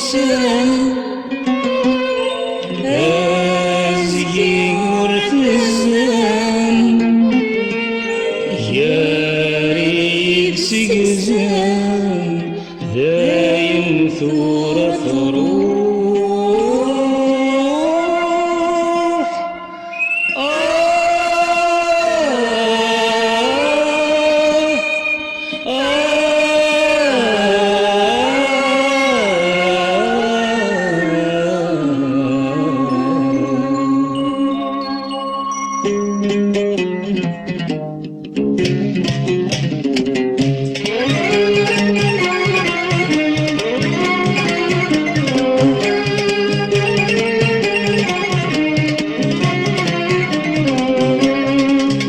وسان أزكي ورتزان يا ريت سقزان دايم ثورة ثروح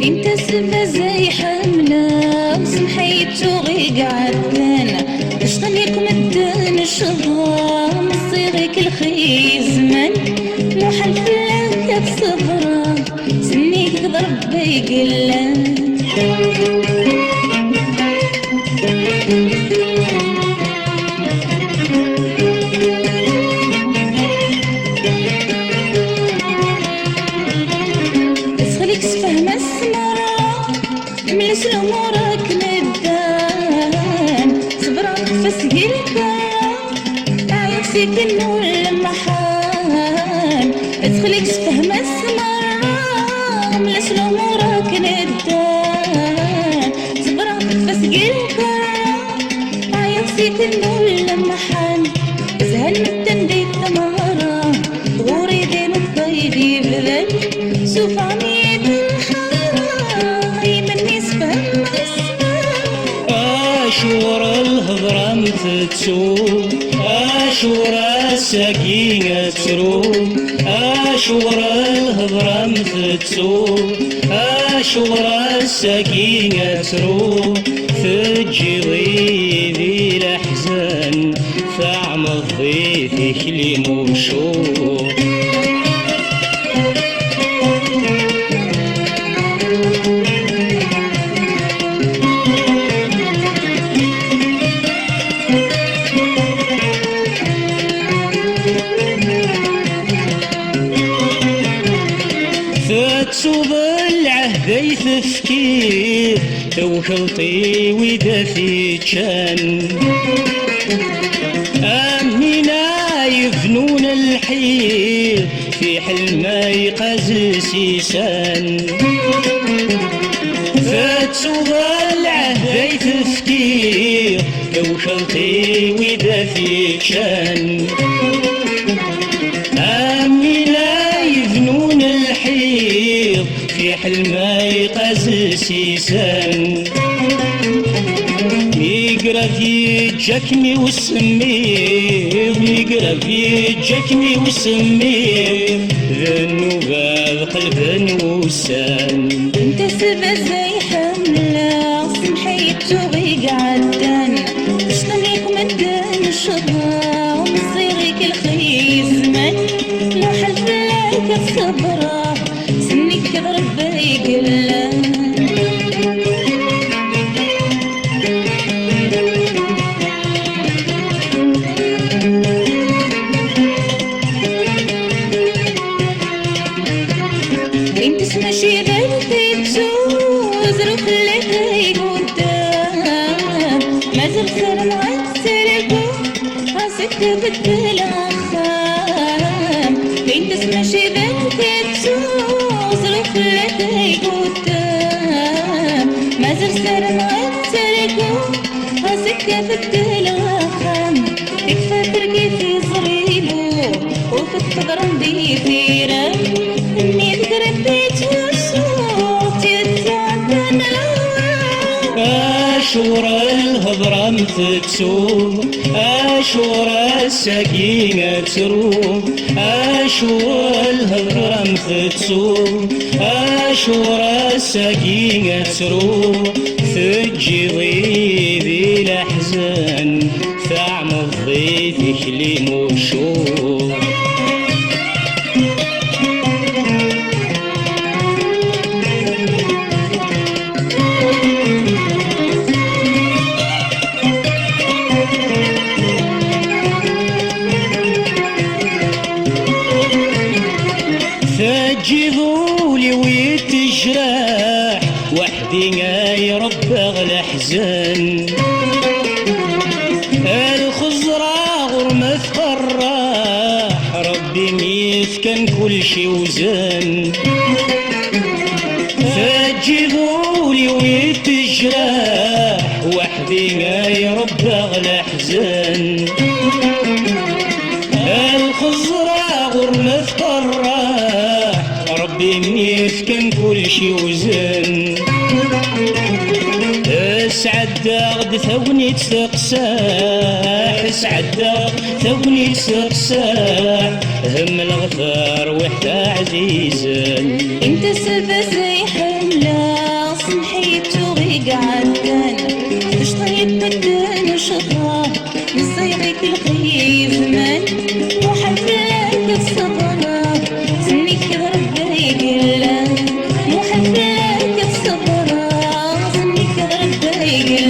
انت زي حملة وسمحيتو غي قعدتنا باش غنيكم الدين الشظام صيغك الخي زمان مو حلف لك صبرا سنيك ضرب بيقلان خليك تفهم السمرة ملس الأمورك ندان صبرك فسقلك عيط فيك النور المحان خليك تفهم السمرة ملس الأمورك ندان صبرك فسقلك عيط فيك النور المحان زهل متندي الثمرة غوري دين الطيب يبذل سوف عميد الحارة يمني سفهم أشور الهضرة متتسوق أشور السكينة تروق أشور الهضرة متتسوق أشور السكينة تروق تجي ضيذي الأحزان فعم الضيف يكلم وشوق فتسوب العهد تفكير توكلطي ودافي كان أمينا يفنون الحير في حلمه يقز سيسان فتسوب العهد تفكير توكلطي ودافي كان أمينا يفنون الحير في حلمه يقز سيسان يقرب يجكني وسمير يقرب يجكني وسمير ذنوب قلب وسان انت سبا زي حملة سمحيتو غي قعدان باش نغيكم الدين الشظا ومصيرك الخي زمان مو حلف لك الصبرة سنيك ضرب بيقلان انت سماشي غلطيتو زروف اللي غي قدام مازال سر معسركو راسك تبدل عخام انت سماشي غلطيتو زروف اللي غي قدام مازال سر معسركو راسك تبدل عخام يكفى ترقي في صريبو وفي الثغرة ندي ثيران اني تقربيت وصوت يتعدن أشور الهضرة متتسوق أشور السكينة تروق أشور الهضرة متتسوق أشور السكينة تروق تجي ضيذي الأحزان فعم الضيف يكلم وشوق وحدي يا رب اغلى حزن الخزرة غرمة فرح ربي ميت كان كل شي وزن فجيبولي ويتجراح وحدي يا رب اغلى حزن الخزرة غرمة فرح ربي ميت كان كل شي وزن اسعد غد ثوني تسقساح اسعد ثوني تسقساح هم الغفار وحده عزيزا انت سبا زي حملة صنحيت وغيق عدان اش طيب بدان وشطرة نصيبك الخي زمان وحفلك الصبرة سنيك ربي يقلا وحفلك الصبرة سنيك ربي يقلا